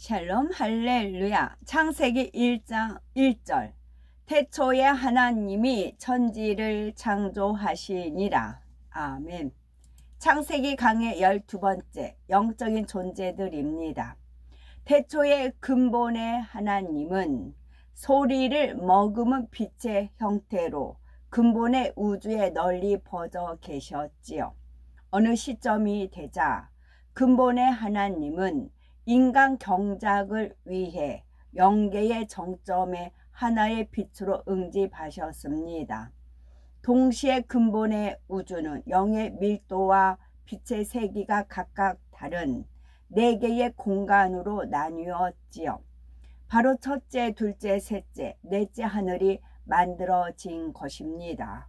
샬롬 할렐루야. 창세기 1장 1절. 태초에 하나님이 천지를 창조하시니라. 아멘. 창세기 강의 12번째 영적인 존재들입니다. 태초의 근본의 하나님은 소리를 머금은 빛의 형태로 근본의 우주에 널리 퍼져 계셨지요. 어느 시점이 되자 근본의 하나님은 인간 경작을 위해 영계의 정점에 하나의 빛으로 응집하셨습니다. 동시에 근본의 우주는 영의 밀도와 빛의 세기가 각각 다른 4개의 공간으로 나뉘었지요. 바로 첫째, 둘째, 셋째, 넷째 하늘이 만들어진 것입니다.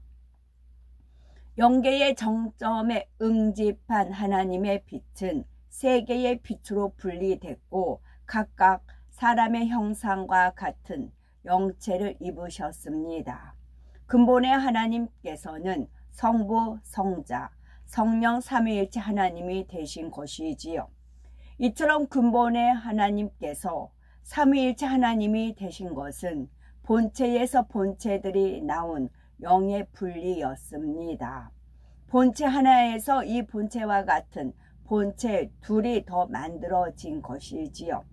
영계의 정점에 응집한 하나님의 빛은 3개의 빛으로 분리됐고 각각 사람의 형상과 같은 영체를 입으셨습니다. 근본의 하나님께서는 성부, 성자, 성령 삼위일체 하나님이 되신 것이지요. 이처럼 근본의 하나님께서 삼위일체 하나님이 되신 것은 본체에서 본체들이 나온 영의 분리였습니다. 본체 하나에서 이 본체와 같은 본체 둘이 더 만들어진 것이지요.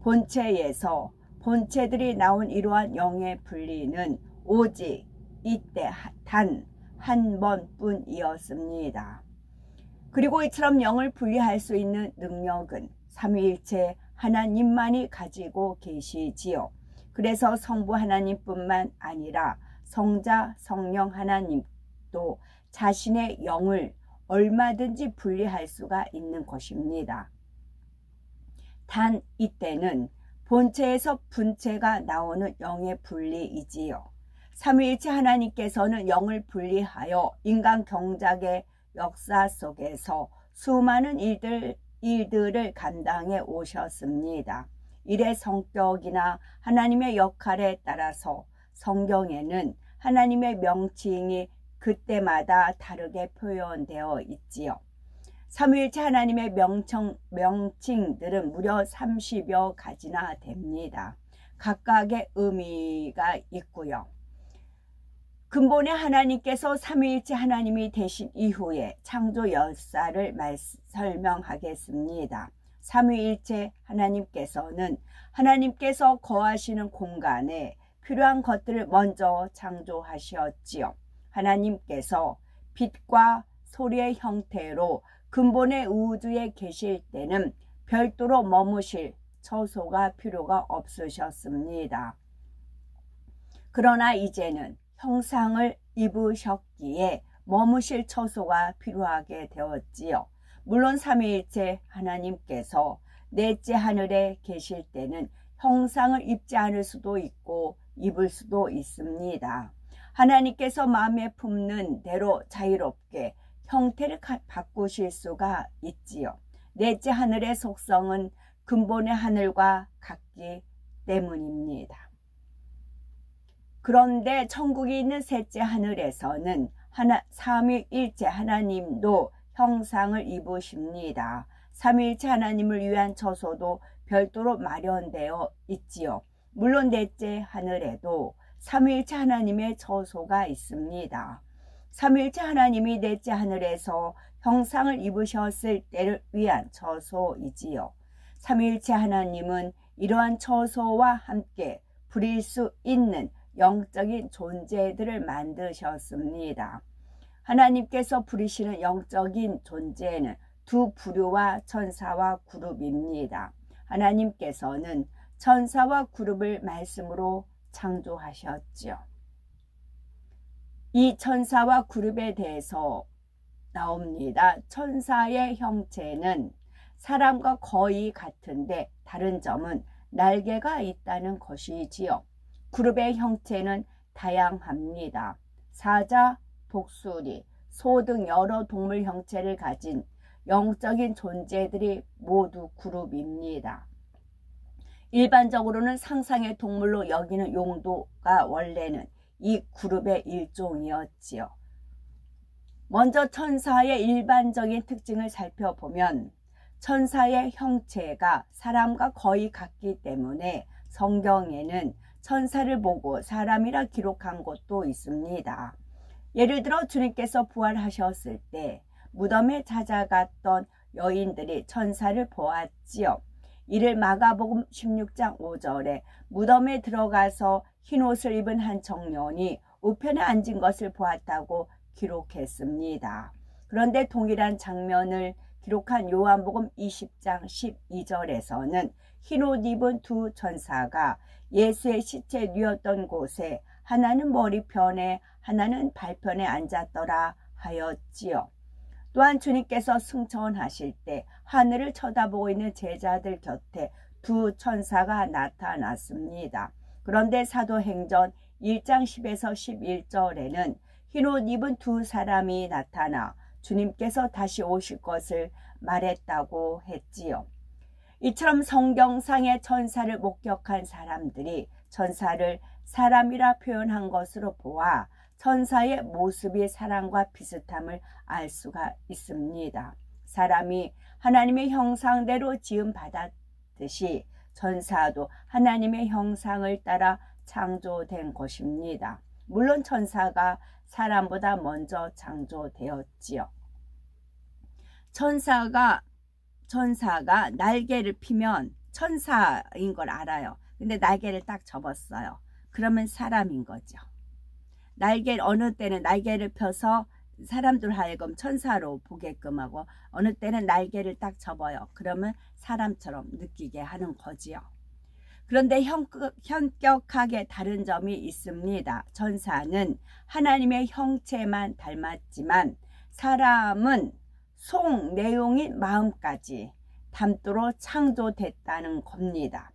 본체에서 본체들이 나온 이러한 영의 분리는 오직 이때 단 한 번뿐이었습니다. 그리고 이처럼 영을 분리할 수 있는 능력은 삼위일체 하나님만이 가지고 계시지요. 그래서 성부 하나님뿐만 아니라 성자, 성령 하나님도 자신의 영을 얼마든지 분리할 수가 있는 것입니다. 단 이때는 본체에서 분체가 나오는 영의 분리이지요. 삼위일체 하나님께서는 영을 분리하여 인간 경작의 역사 속에서 수많은 일들을 감당해 오셨습니다. 일의 성격이나 하나님의 역할에 따라서 성경에는 하나님의 명칭이 그때마다 다르게 표현되어 있지요. 삼위일체 하나님의 명칭들은 무려 30여 가지나 됩니다. 각각의 의미가 있고요. 근본의 하나님께서 삼위일체 하나님이 되신 이후에 창조 역사를 설명하겠습니다. 삼위일체 하나님께서는 하나님께서 거하시는 공간에 필요한 것들을 먼저 창조하셨지요. 하나님께서 빛과 소리의 형태로 근본의 우주에 계실 때는 별도로 머무실 처소가 필요가 없으셨습니다. 그러나 이제는 형상을 입으셨기에 머무실 처소가 필요하게 되었지요. 물론 삼위일체 하나님께서 넷째 하늘에 계실 때는 형상을 입지 않을 수도 있고 입을 수도 있습니다. 하나님께서 마음에 품는 대로 자유롭게 형태를 바꾸실 수가 있지요. 넷째 하늘의 속성은 근본의 하늘과 같기 때문입니다. 그런데 천국이 있는 셋째 하늘에서는 삼위일체 하나님도 형상을 입으십니다. 삼위일체 하나님을 위한 처소도 별도로 마련되어 있지요. 물론 넷째 하늘에도 삼위일체 하나님의 처소가 있습니다. 삼위일체 하나님이 넷째 하늘에서 형상을 입으셨을 때를 위한 처소이지요. 삼위일체 하나님은 이러한 처소와 함께 부릴 수 있는 영적인 존재들을 만드셨습니다. 하나님께서 부리시는 영적인 존재는 두 부류와 천사와 그룹입니다. 하나님께서는 천사와 그룹을 말씀으로 창조하셨죠. 이 천사와 그룹에 대해서 나옵니다. 천사의 형체는 사람과 거의 같은데 다른 점은 날개가 있다는 것이지요. 그룹의 형체는 다양합니다. 사자, 독수리, 소 등 여러 동물 형체를 가진 영적인 존재들이 모두 그룹입니다. 일반적으로는 상상의 동물로 여기는 용도가 원래는 이 그룹의 일종이었지요. 먼저 천사의 일반적인 특징을 살펴보면 천사의 형체가 사람과 거의 같기 때문에 성경에는 천사를 보고 사람이라 기록한 곳도 있습니다. 예를 들어 주님께서 부활하셨을 때 무덤에 찾아갔던 여인들이 천사를 보았지요. 이를 마가복음 16장 5절에 무덤에 들어가서 흰옷을 입은 한 청년이 우편에 앉은 것을 보았다고 기록했습니다. 그런데 동일한 장면을 기록한 요한복음 20장 12절에서는 흰옷 입은 두 천사가 예수의 시체 누웠던 곳에 하나는 머리편에 하나는 발편에 앉았더라 하였지요. 또한 주님께서 승천하실 때 하늘을 쳐다보고 있는 제자들 곁에 두 천사가 나타났습니다. 그런데 사도행전 1장 10에서 11절에는 흰옷 입은 두 사람이 나타나 주님께서 다시 오실 것을 말했다고 했지요. 이처럼 성경상의 천사를 목격한 사람들이 천사를 사람이라 표현한 것으로 보아 천사의 모습이 사람과 비슷함을 알 수가 있습니다. 사람이 하나님의 형상대로 지음 받았듯이 천사도 하나님의 형상을 따라 창조된 것입니다. 물론 천사가 사람보다 먼저 창조되었지요. 천사가 날개를 피면 천사인 걸 알아요. 근데 날개를 딱 접었어요. 그러면 사람인 거죠. 어느 때는 날개를 펴서 사람들 하여금 천사로 보게끔 하고 어느 때는 날개를 딱 접어요. 그러면 사람처럼 느끼게 하는 거지요. 그런데 현격하게 다른 점이 있습니다. 천사는 하나님의 형체만 닮았지만 사람은 속 내용인 마음까지 담도록 창조됐다는 겁니다.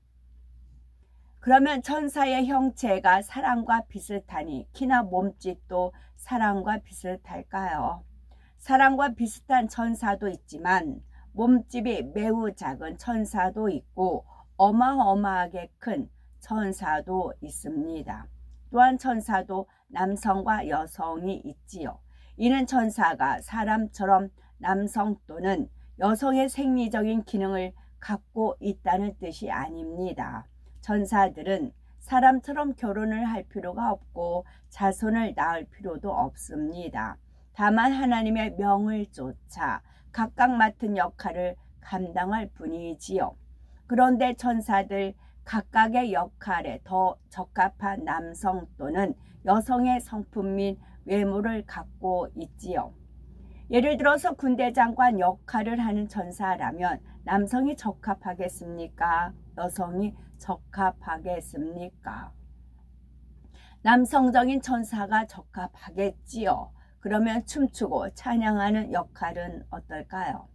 그러면 천사의 형체가 사람과 비슷하니 키나 몸짓도 사람과 비슷할까요? 사람과 비슷한 천사도 있지만 몸집이 매우 작은 천사도 있고 어마어마하게 큰 천사도 있습니다. 또한 천사도 남성과 여성이 있지요. 이는 천사가 사람처럼 남성 또는 여성의 생리적인 기능을 갖고 있다는 뜻이 아닙니다. 천사들은 사람처럼 결혼을 할 필요가 없고 자손을 낳을 필요도 없습니다. 다만 하나님의 명을 쫓아 각각 맡은 역할을 감당할 뿐이지요. 그런데 천사들 각각의 역할에 더 적합한 남성 또는 여성의 성품 및 외모를 갖고 있지요. 예를 들어서 군대 장관 역할을 하는 천사라면 남성이 적합하겠습니까? 여성이 적합하겠습니까? 남성적인 천사가 적합하겠지요. 그러면 춤추고 찬양하는 역할은 어떨까요?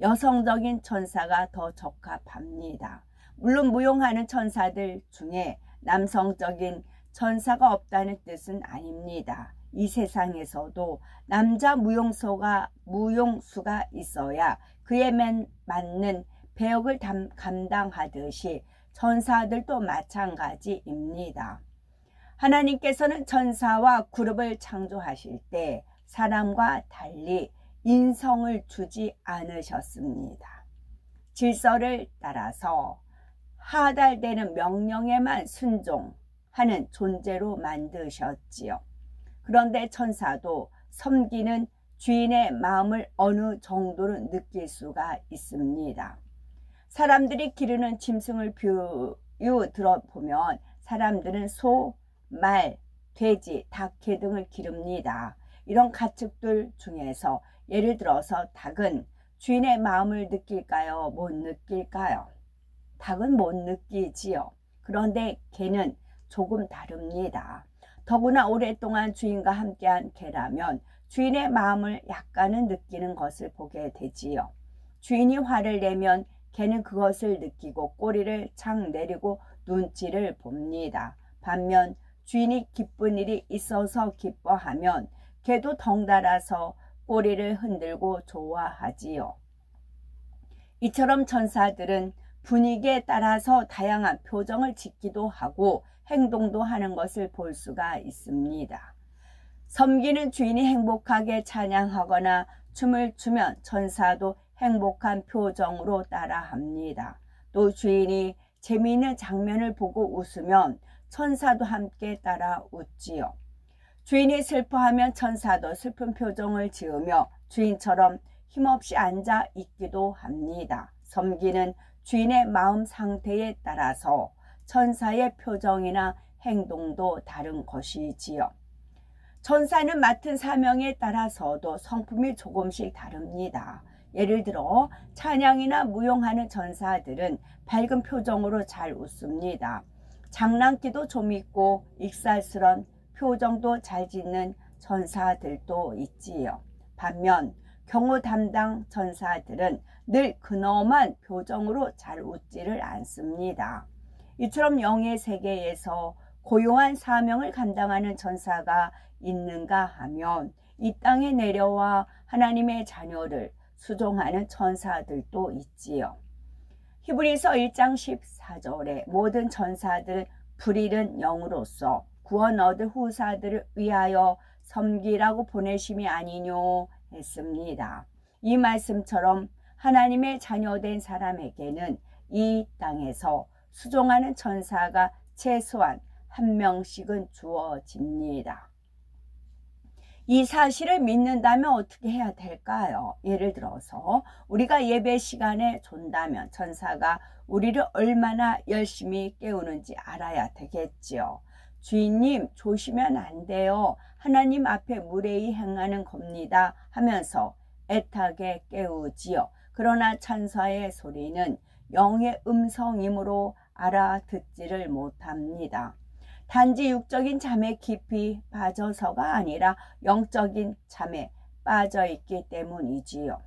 여성적인 천사가 더 적합합니다. 물론 무용하는 천사들 중에 남성적인 천사가 없다는 뜻은 아닙니다. 이 세상에서도 남자 무용수가 있어야 그에 맞는 배역을 감당하듯이 천사들도 마찬가지입니다. 하나님께서는 천사와 그룹을 창조하실 때 사람과 달리 인성을 주지 않으셨습니다. 질서를 따라서 하달되는 명령에만 순종하는 존재로 만드셨지요. 그런데 천사도 섬기는 주인의 마음을 어느 정도는 느낄 수가 있습니다. 사람들이 기르는 짐승을 비유 들어보면 사람들은 소, 말, 돼지, 닭, 개 등을 기릅니다. 이런 가축들 중에서 예를 들어서 닭은 주인의 마음을 느낄까요? 못 느낄까요? 닭은 못 느끼지요. 그런데 개는 조금 다릅니다. 더구나 오랫동안 주인과 함께한 개라면 주인의 마음을 약간은 느끼는 것을 보게 되지요. 주인이 화를 내면 개는 그것을 느끼고 꼬리를 착 내리고 눈치를 봅니다. 반면 주인이 기쁜 일이 있어서 기뻐하면 개도 덩달아서 꼬리를 흔들고 좋아하지요. 이처럼 천사들은 분위기에 따라서 다양한 표정을 짓기도 하고 행동도 하는 것을 볼 수가 있습니다. 섬기는 주인이 행복하게 찬양하거나 춤을 추면 천사도 행복한 표정으로 따라합니다. 또 주인이 재미있는 장면을 보고 웃으면 천사도 함께 따라 웃지요. 주인이 슬퍼하면 천사도 슬픈 표정을 지으며 주인처럼 힘없이 앉아 있기도 합니다. 섬기는 주인의 마음 상태에 따라서 천사의 표정이나 행동도 다른 것이지요. 천사는 맡은 사명에 따라서도 성품이 조금씩 다릅니다. 예를 들어 찬양이나 무용하는 천사들은 밝은 표정으로 잘 웃습니다. 장난기도 좀 있고 익살스런 표정도 잘 짓는 천사들도 있지요. 반면 경호 담당 천사들은 늘 근엄한 표정으로 잘 웃지를 않습니다. 이처럼 영의 세계에서 고요한 사명을 감당하는 천사가 있는가 하면 이 땅에 내려와 하나님의 자녀를 수종하는 천사들도 있지요. 히브리서 1장 14절에 모든 천사들은 불의른 영으로서 구원 얻을 후사들을 위하여 섬기라고 보내심이 아니뇨 했습니다. 이 말씀처럼 하나님의 자녀된 사람에게는 이 땅에서 수종하는 천사가 최소한 한 명씩은 주어집니다. 이 사실을 믿는다면 어떻게 해야 될까요? 예를 들어서 우리가 예배 시간에 존다면 천사가 우리를 얼마나 열심히 깨우는지 알아야 되겠지요. 주인님 조시면 안 돼요. 하나님 앞에 무례히 행하는 겁니다 하면서 애타게 깨우지요. 그러나 천사의 소리는 영의 음성이므로 알아듣지를 못합니다. 단지 육적인 잠에 깊이 빠져서가 아니라 영적인 잠에 빠져있기 때문이지요.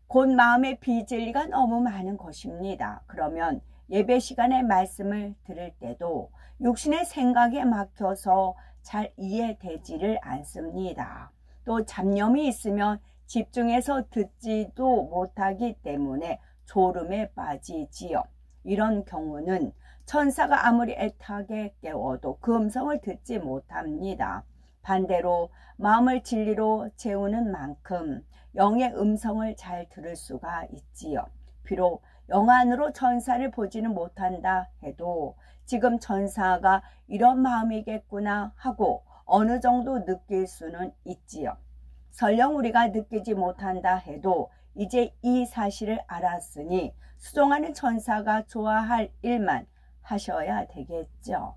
곧 마음의 비진리가 너무 많은 것입니다. 그러면 예배 시간에 말씀을 들을 때도 육신의 생각에 막혀서 잘 이해되지를 않습니다. 또 잡념이 있으면 집중해서 듣지도 못하기 때문에 졸음에 빠지지요. 이런 경우는 천사가 아무리 애타게 깨워도 그 음성을 듣지 못합니다. 반대로 마음을 진리로 채우는 만큼 영의 음성을 잘 들을 수가 있지요. 비록 영 안으로 천사를 보지는 못한다 해도 지금 천사가 이런 마음이겠구나 하고 어느 정도 느낄 수는 있지요. 설령 우리가 느끼지 못한다 해도 이제 이 사실을 알았으니 수종하는 천사가 좋아할 일만 하셔야 되겠죠.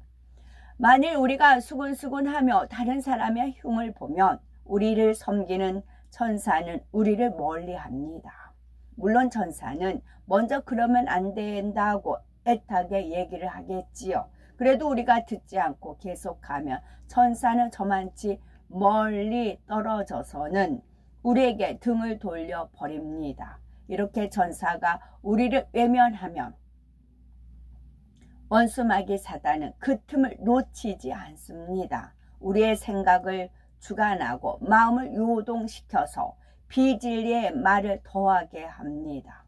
만일 우리가 수군수군하며 다른 사람의 흉을 보면 우리를 섬기는 천사는 우리를 멀리합니다. 물론 천사는 먼저 그러면 안 된다고 애타게 얘기를 하겠지요. 그래도 우리가 듣지 않고 계속하면 천사는 저만치 멀리 떨어져서는 우리에게 등을 돌려버립니다. 이렇게 천사가 우리를 외면하면 원수마귀 사단은 그 틈을 놓치지 않습니다. 우리의 생각을 주관하고 마음을 요동시켜서 비진리의 말을 더하게 합니다.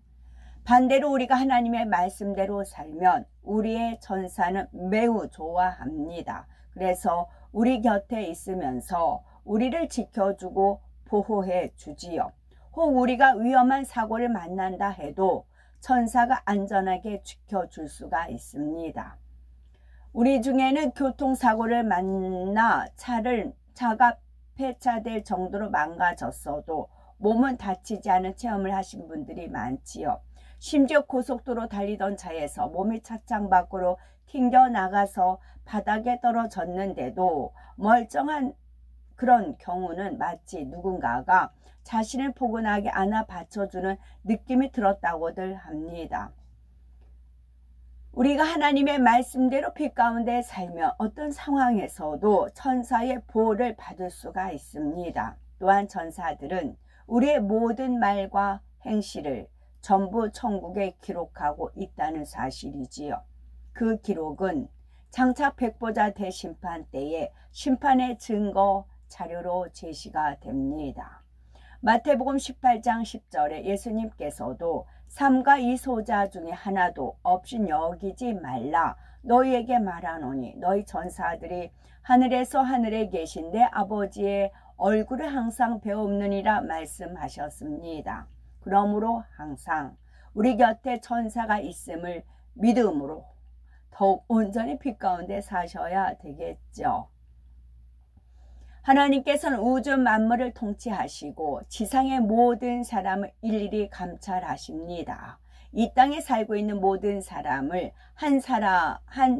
반대로 우리가 하나님의 말씀대로 살면 우리의 천사는 매우 좋아합니다. 그래서 우리 곁에 있으면서 우리를 지켜주고 보호해 주지요. 혹 우리가 위험한 사고를 만난다 해도 천사가 안전하게 지켜줄 수가 있습니다. 우리 중에는 교통사고를 만나 차가 폐차될 정도로 망가졌어도 몸은 다치지 않은 체험을 하신 분들이 많지요. 심지어 고속도로 달리던 차에서 몸이 차창 밖으로 튕겨나가서 바닥에 떨어졌는데도 멀쩡한 그런 경우는 마치 누군가가 자신을 포근하게 안아 받쳐주는 느낌이 들었다고들 합니다. 우리가 하나님의 말씀대로 빛 가운데 살며 어떤 상황에서도 천사의 보호를 받을 수가 있습니다. 또한 천사들은 우리의 모든 말과 행실을 전부 천국에 기록하고 있다는 사실이지요. 그 기록은 장차 백보자 대심판 때에 심판의 증거 자료로 제시가 됩니다. 마태복음 18장 10절에 예수님께서도 삼가 이 소자 중에 하나도 없이 여기지 말라 너희에게 말하노니 너희 전사들이 하늘에서 하늘에 계신 내 아버지의 얼굴을 항상 배옵느니라 말씀하셨습니다. 그러므로 항상 우리 곁에 천사가 있음을 믿음으로 더욱 온전히 빛 가운데 사셔야 되겠죠. 하나님께서는 우주 만물을 통치하시고 지상의 모든 사람을 일일이 감찰하십니다. 이 땅에 살고 있는 모든 사람을 한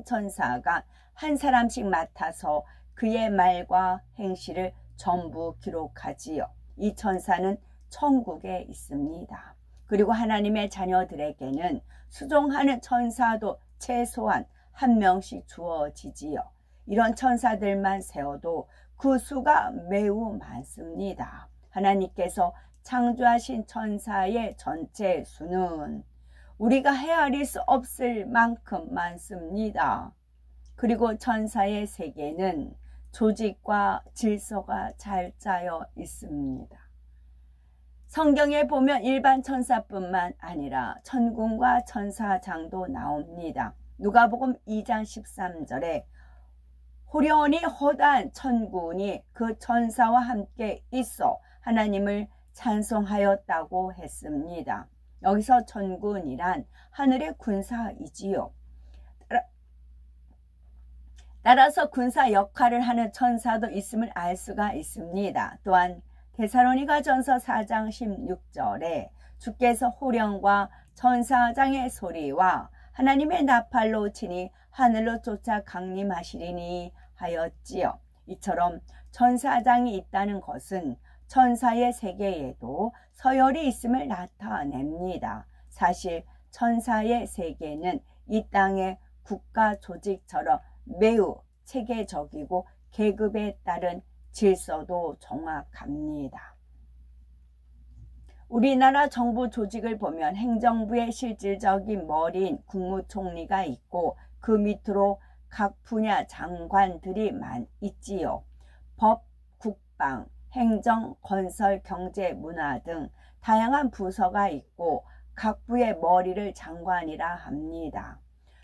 천사가 한 사람씩 맡아서 그의 말과 행실을 전부 기록하지요. 이 천사는 천국에 있습니다. 그리고 하나님의 자녀들에게는 수종하는 천사도 최소한 한 명씩 주어지지요. 이런 천사들만 세워도 그 수가 매우 많습니다. 하나님께서 창조하신 천사의 전체 수는 우리가 헤아릴 수 없을 만큼 많습니다. 그리고 천사의 세계는 조직과 질서가 잘 짜여 있습니다. 성경에 보면 일반 천사뿐만 아니라 천군과 천사장도 나옵니다. 누가복음 2장 13절에 호련히 허다한 천군이 그 천사와 함께 있어 하나님을 찬송하였다고 했습니다. 여기서 천군이란 하늘의 군사이지요. 따라서 군사 역할을 하는 천사도 있음을 알 수가 있습니다. 또한 데살로니가전서 4장 16절에 주께서 호령과 천사장의 소리와 하나님의 나팔로 치니 하늘로 쫓아 강림하시리니 하였지요. 이처럼 천사장이 있다는 것은 천사의 세계에도 서열이 있음을 나타냅니다. 사실 천사의 세계는 이 땅의 국가 조직처럼 매우 체계적이고 계급에 따른 질서도 정확합니다. 우리나라 정부 조직을 보면 행정부의 실질적인 머리인 국무총리가 있고 그 밑으로 각 분야 장관들이 있지요. 법, 국방, 행정, 건설, 경제, 문화 등 다양한 부서가 있고 각 부의 머리를 장관이라 합니다.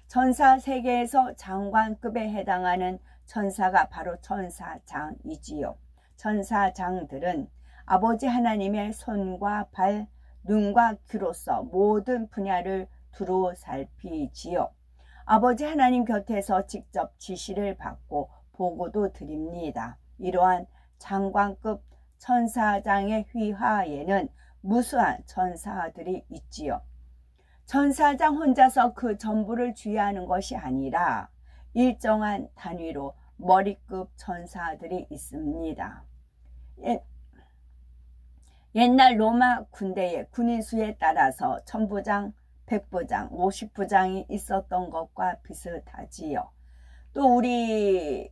천사 세계에서 장관급에 해당하는 천사가 바로 천사장이지요. 천사장들은 아버지 하나님의 손과 발, 눈과 귀로서 모든 분야를 두루 살피지요. 아버지 하나님 곁에서 직접 지시를 받고 보고도 드립니다. 이러한 장관급 천사장의 휘하에는 무수한 천사들이 있지요. 천사장 혼자서 그 전부를 주의하는 것이 아니라 일정한 단위로 머리급 천사들이 있습니다. 옛날 로마 군대의 군인 수에 따라서 1000부장, 100부장, 50부장이 있었던 것과 비슷하지요. 또 우리들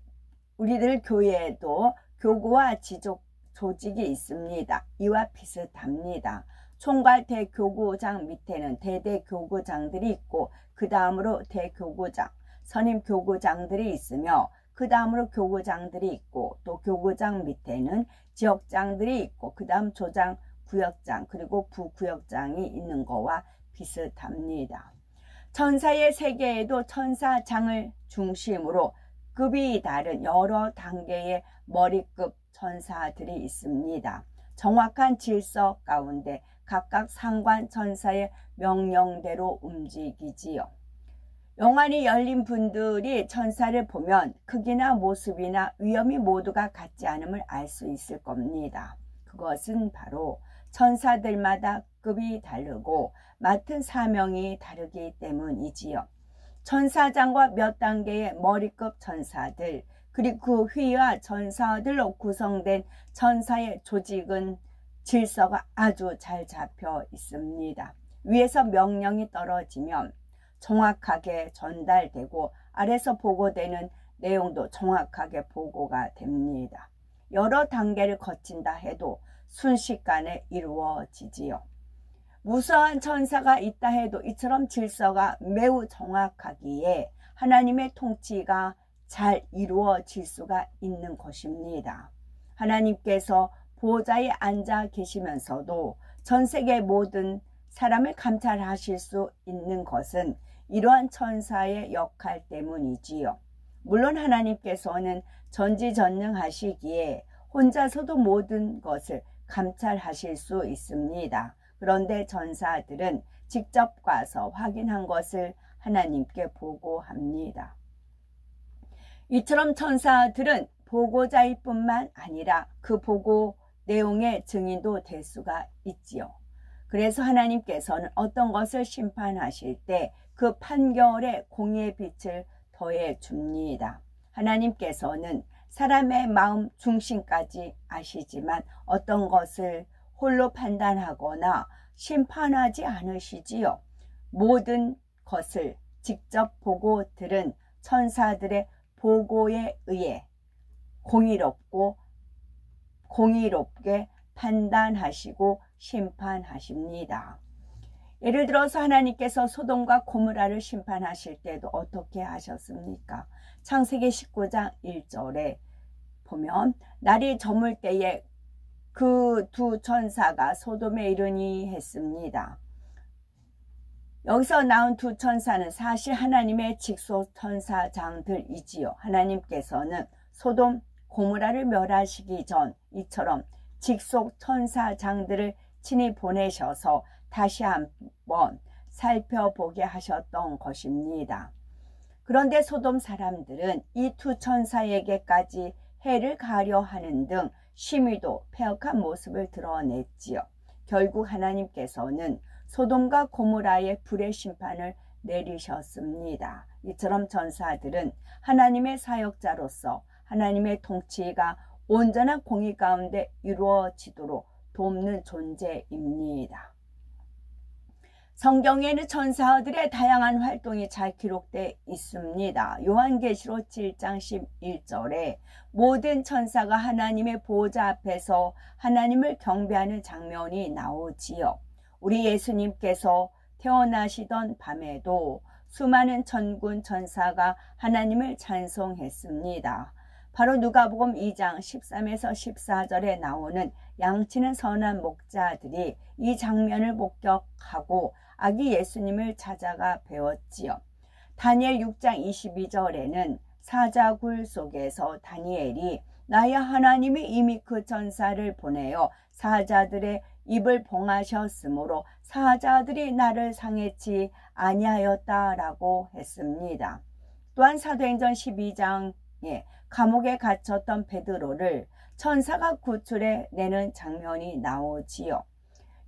교회에도 교구와 지족 조직이 있습니다. 이와 비슷합니다. 총괄 대교구장 밑에는 대대교구장들이 있고 그 다음으로 대교구장, 선임 교구장들이 있으며 그 다음으로 교구장들이 있고 또 교구장 밑에는 지역장들이 있고 그 다음 조장, 구역장 그리고 부구역장이 있는 거와 비슷합니다. 천사의 세계에도 천사장을 중심으로 급이 다른 여러 단계의 머리급 천사들이 있습니다. 정확한 질서 가운데 각각 상관 천사의 명령대로 움직이지요. 영안이 열린 분들이 천사를 보면 크기나 모습이나 위험이 모두가 같지 않음을 알 수 있을 겁니다. 그것은 바로 천사들마다 급이 다르고 맡은 사명이 다르기 때문이지요. 천사장과 몇 단계의 머리급 천사들 그리고 그 휘하 천사들로 구성된 천사의 조직은 질서가 아주 잘 잡혀 있습니다. 위에서 명령이 떨어지면 정확하게 전달되고 아래서 보고되는 내용도 정확하게 보고가 됩니다. 여러 단계를 거친다 해도 순식간에 이루어지지요. 무수한 천사가 있다 해도 이처럼 질서가 매우 정확하기에 하나님의 통치가 잘 이루어질 수가 있는 것입니다. 하나님께서 보좌에 앉아 계시면서도 전 세계 모든 사람을 감찰하실 수 있는 것은 이러한 천사의 역할 때문이지요. 물론 하나님께서는 전지전능하시기에 혼자서도 모든 것을 감찰하실 수 있습니다. 그런데 전사들은 직접 가서 확인한 것을 하나님께 보고합니다. 이처럼 천사들은 보고자일 뿐만 아니라 그 보고 내용의 증인도 될 수가 있지요. 그래서 하나님께서는 어떤 것을 심판하실 때 그 판결에 공의의 빛을 더해 줍니다. 하나님께서는 사람의 마음 중심까지 아시지만 어떤 것을 홀로 판단하거나 심판하지 않으시지요. 모든 것을 직접 보고 들은 천사들의 보고에 의해 공의롭게 판단하시고 심판하십니다. 예를 들어서 하나님께서 소돔과 고모라를 심판하실 때도 어떻게 하셨습니까? 창세기 19장 1절에 보면 날이 저물 때에 그 두 천사가 소돔에 이르니 했습니다. 여기서 나온 두 천사는 사실 하나님의 직속 천사장들이지요. 하나님께서는 소돔 고모라를 멸하시기 전 이처럼 직속 천사장들을 친히 보내셔서 다시 한번 살펴보게 하셨던 것입니다. 그런데 소돔 사람들은 이 두 천사에게까지 해를 가려 하는 등 심히도 패역한 모습을 드러냈지요. 결국 하나님께서는 소돔과 고모라의 불의 심판을 내리셨습니다. 이처럼 천사들은 하나님의 사역자로서 하나님의 통치가 온전한 공의 가운데 이루어지도록 돕는 존재입니다. 성경에는 천사들의 다양한 활동이 잘 기록되어 있습니다. 요한계시록 7장 11절에 모든 천사가 하나님의 보호자 앞에서 하나님을 경배하는 장면이 나오지요. 우리 예수님께서 태어나시던 밤에도 수많은 천군 천사가 하나님을 찬송했습니다. 바로 누가복음 2장 13에서 14절에 나오는 양치는 선한 목자들이 이 장면을 목격하고 아기 예수님을 찾아가 배웠지요. 다니엘 6장 22절에는 사자굴 속에서 다니엘이 나의 하나님이 이미 그 천사를 보내어 사자들의 입을 봉하셨으므로 사자들이 나를 상해치 아니하였다라고 했습니다. 또한 사도행전 12장에 감옥에 갇혔던 베드로를 천사가 구출해 내는 장면이 나오지요.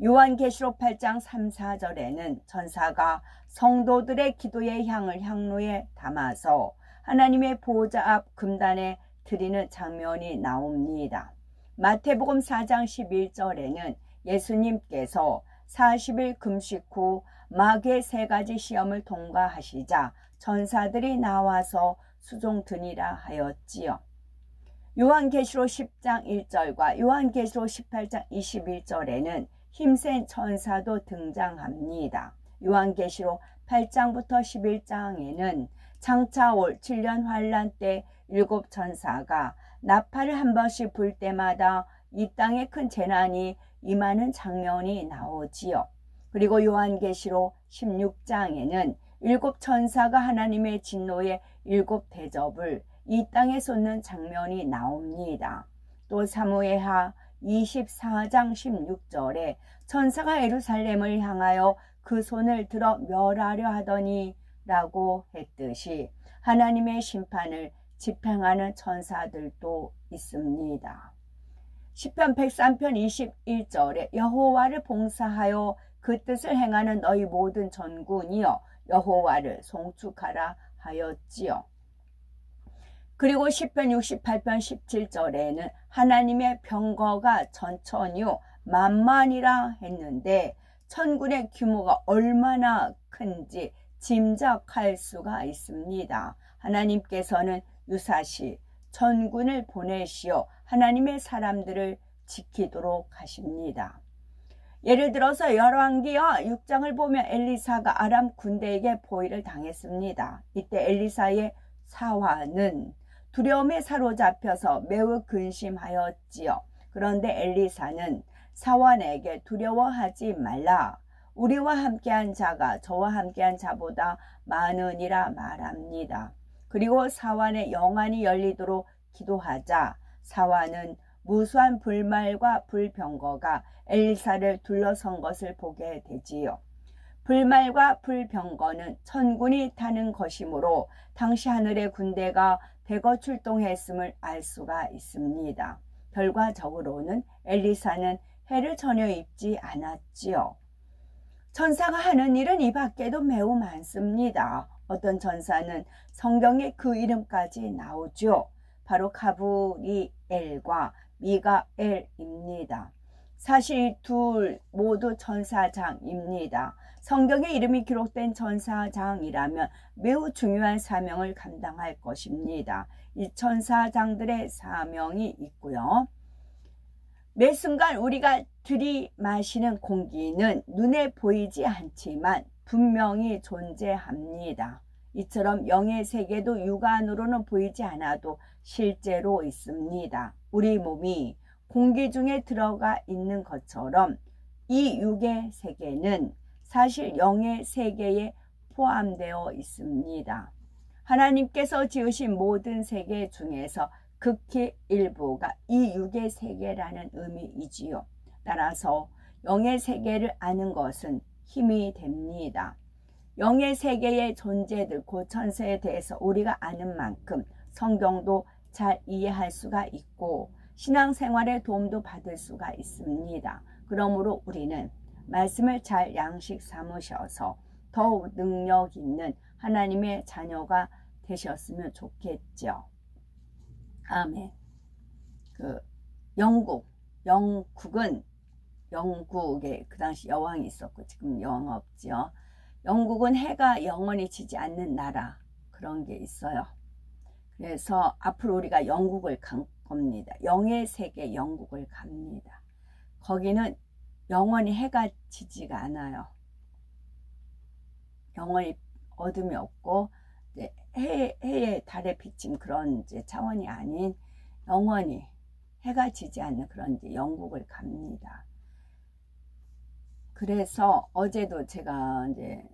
요한계시록 8장 3, 4절에는 천사가 성도들의 기도의 향을 향로에 담아서 하나님의 보호자 앞 금단에 드리는 장면이 나옵니다. 마태복음 4장 11절에는 예수님께서 40일 금식 후 마귀의 3가지 시험을 통과하시자 천사들이 나와서 수종드니라 하였지요. 요한계시록 10장 1절과 요한계시록 18장 21절에는 힘센 천사도 등장합니다. 요한계시록 8장부터 11장에는 장차 올 7년 환란 때 7천사가 나팔을 한 번씩 불 때마다 이 땅에 큰 재난이 임하는 장면이 나오지요. 그리고 요한계시록 16장에는 7천사가 하나님의 진노의 7대접을 이 땅에 쏟는 장면이 나옵니다. 또 사무엘하 24장 16절에 천사가 예루살렘을 향하여 그 손을 들어 멸하려 하더니 라고 했듯이 하나님의 심판을 집행하는 천사들도 있습니다. 시편 103편 21절에 여호와를 봉사하여 그 뜻을 행하는 너희 모든 전군이여 여호와를 송축하라 하였지요. 그리고 시편 68편 17절에는 하나님의 병거가 전천이요 만만이라 했는데 천군의 규모가 얼마나 큰지 짐작할 수가 있습니다. 하나님께서는 유사시 천군을 보내시어 하나님의 사람들을 지키도록 하십니다. 예를 들어서 열왕기하 6장을 보면 엘리사가 아람 군대에게 포위를 당했습니다. 이때 엘리사의 사화는 두려움에 사로잡혀서 매우 근심하였지요. 그런데 엘리사는 사환에게 두려워하지 말라. 우리와 함께한 자가 저와 함께한 자보다 많으니라 말합니다. 그리고 사환의 영안이 열리도록 기도하자 사환은 무수한 불말과 불병거가 엘리사를 둘러선 것을 보게 되지요. 불말과 불병거는 천군이 타는 것이므로 당시 하늘의 군대가 대거 출동했음을 알 수가 있습니다. 결과적으로는 엘리사는 해를 전혀 입지 않았지요. 천사가 하는 일은 이 밖에도 매우 많습니다. 어떤 천사는 성경에 그 이름까지 나오죠. 바로 가브리엘과 미가엘입니다. 사실 둘 모두 천사장입니다. 성경에 이름이 기록된 천사장이라면 매우 중요한 사명을 감당할 것입니다. 이 천사장들의 사명이 있고요. 매 순간 우리가 들이마시는 공기는 눈에 보이지 않지만 분명히 존재합니다. 이처럼 영의 세계도 육안으로는 보이지 않아도 실제로 있습니다. 우리 몸이 공기 중에 들어가 있는 것처럼 이 육의 세계는 사실 영의 세계에 포함되어 있습니다. 하나님께서 지으신 모든 세계 중에서 극히 일부가 이 육의 세계라는 의미이지요. 따라서 영의 세계를 아는 것은 힘이 됩니다. 영의 세계의 존재들 곧 천사에 대해서 우리가 아는 만큼 성경도 잘 이해할 수가 있고 신앙생활에 도움도 받을 수가 있습니다. 그러므로 우리는 말씀을 잘 양식 삼으셔서 더욱 능력 있는 하나님의 자녀가 되셨으면 좋겠죠. 아멘. 영국에 그 당시 여왕이 있었고 지금 여왕 없죠. 영국은 해가 영원히 지지 않는 나라 그런 게 있어요. 그래서 앞으로 우리가 영국을 간 겁니다. 영의 세계 영국을 갑니다. 거기는 영원히 해가 지지가 않아요. 영원히 어둠이 없고 해에 달에 비친 그런 이제 차원이 아닌 영원히 해가 지지 않는 그런 이제 영국을 갑니다. 그래서 어제도 제가 이제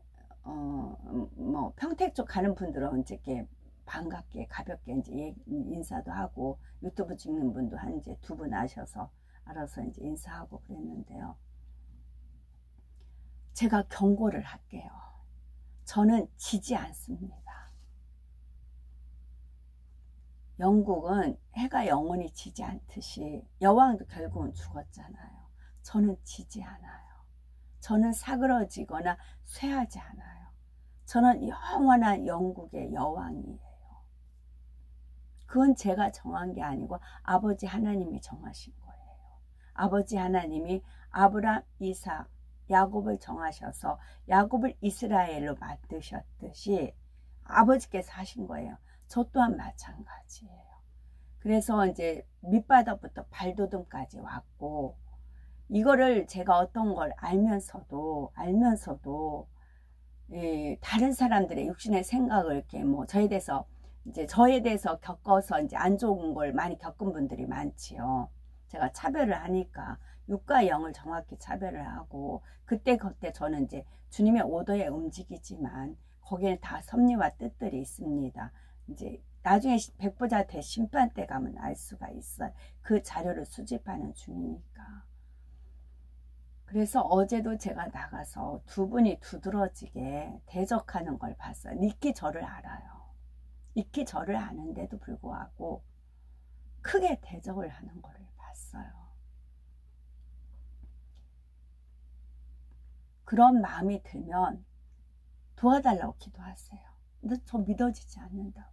평택 쪽 가는 분들은 이제 이렇게 반갑게 가볍게 이제 인사도 하고 유튜브 찍는 분도 한 이제 2분 아셔서 알아서 이제 인사하고 그랬는데요. 제가 경고를 할게요. 저는 지지 않습니다. 영국은 해가 영원히 지지 않듯이 여왕도 결국은 죽었잖아요. 저는 지지 않아요. 저는 사그러지거나 쇠하지 않아요. 저는 영원한 영국의 여왕이에요. 그건 제가 정한 게 아니고 아버지 하나님이 정하신 거예요. 아버지 하나님이 아브람, 이삭, 야곱을 정하셔서 야곱을 이스라엘로 만드셨듯이 아버지께서 하신 거예요. 저 또한 마찬가지예요. 그래서 이제 밑바닥부터 발돋움까지 왔고 이거를 제가 어떤 걸 알면서도 다른 사람들의 육신의 생각을 이렇게 저에 대해서 겪어서 이제 안 좋은 걸 많이 겪은 분들이 많지요. 제가 차별을 하니까 육과 영을 정확히 차별을 하고 그때 저는 이제 주님의 오더에 움직이지만 거기에 다 섭리와 뜻들이 있습니다. 이제 나중에 백보자 대심판 때 가면 알 수가 있어요. 그 자료를 수집하는 중이니까. 그래서 어제도 제가 나가서 2분이 두드러지게 대적하는 걸 봤어요. 익히 저를 알아요. 익히 저를 아는데도 불구하고 크게 대적을 하는 걸 봤어요. 그런 마음이 들면 도와달라고 기도하세요. 근데 저 믿어지지 않는다고.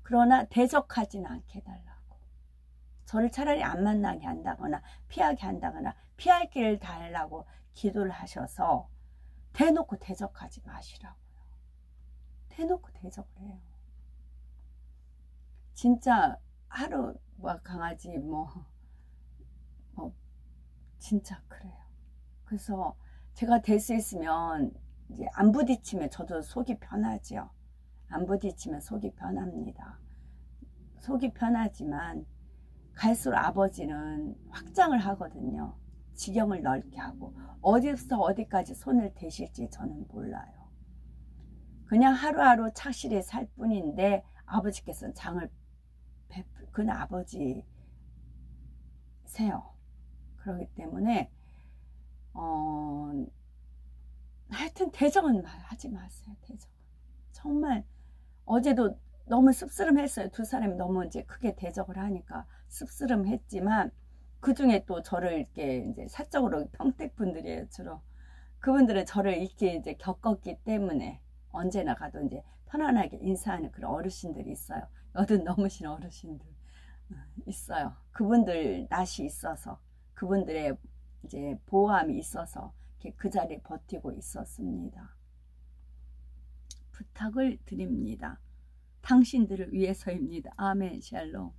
그러나 대적하지는 않게 해달라고. 저를 차라리 안 만나게 한다거나 피하게 한다거나 피할 길을 달라고 기도를 하셔서 대놓고 대적하지 마시라고요. 대놓고 대적을 해요. 진짜 하루 강아지 진짜 그래요. 그래서 제가 될 수 있으면 이제 안 부딪히면 저도 속이 편하지요. 안 부딪히면 속이 편합니다. 속이 편하지만 갈수록 아버지는 확장을 하거든요. 지경을 넓게 하고 어디서 어디까지 손을 대실지 저는 몰라요. 그냥 하루하루 착실히 살 뿐인데 아버지께서는 장을 그건 아버지 마세요. 그렇기 때문에 하여튼 대적은 하지 마세요. 대적. 정말 어제도 너무 씁쓸했어요. 두 사람이 너무 이제 크게 대적을 하니까 씁쓸했지만 그 중에 또 저를 이렇게 이제 사적으로 평택 분들이에요. 주로 그분들은 저를 이렇게 이제 겪었기 때문에 언제나 가도 이제 편안하게 인사하는 그런 어르신들이 있어요. 여든 넘으신 어르신들 있어요. 그분들 낯이 있어서 그분들의 이제 보호함이 있어서 그 자리에 버티고 있었습니다. 부탁을 드립니다. 당신들을 위해서입니다. 아멘. 샬롬.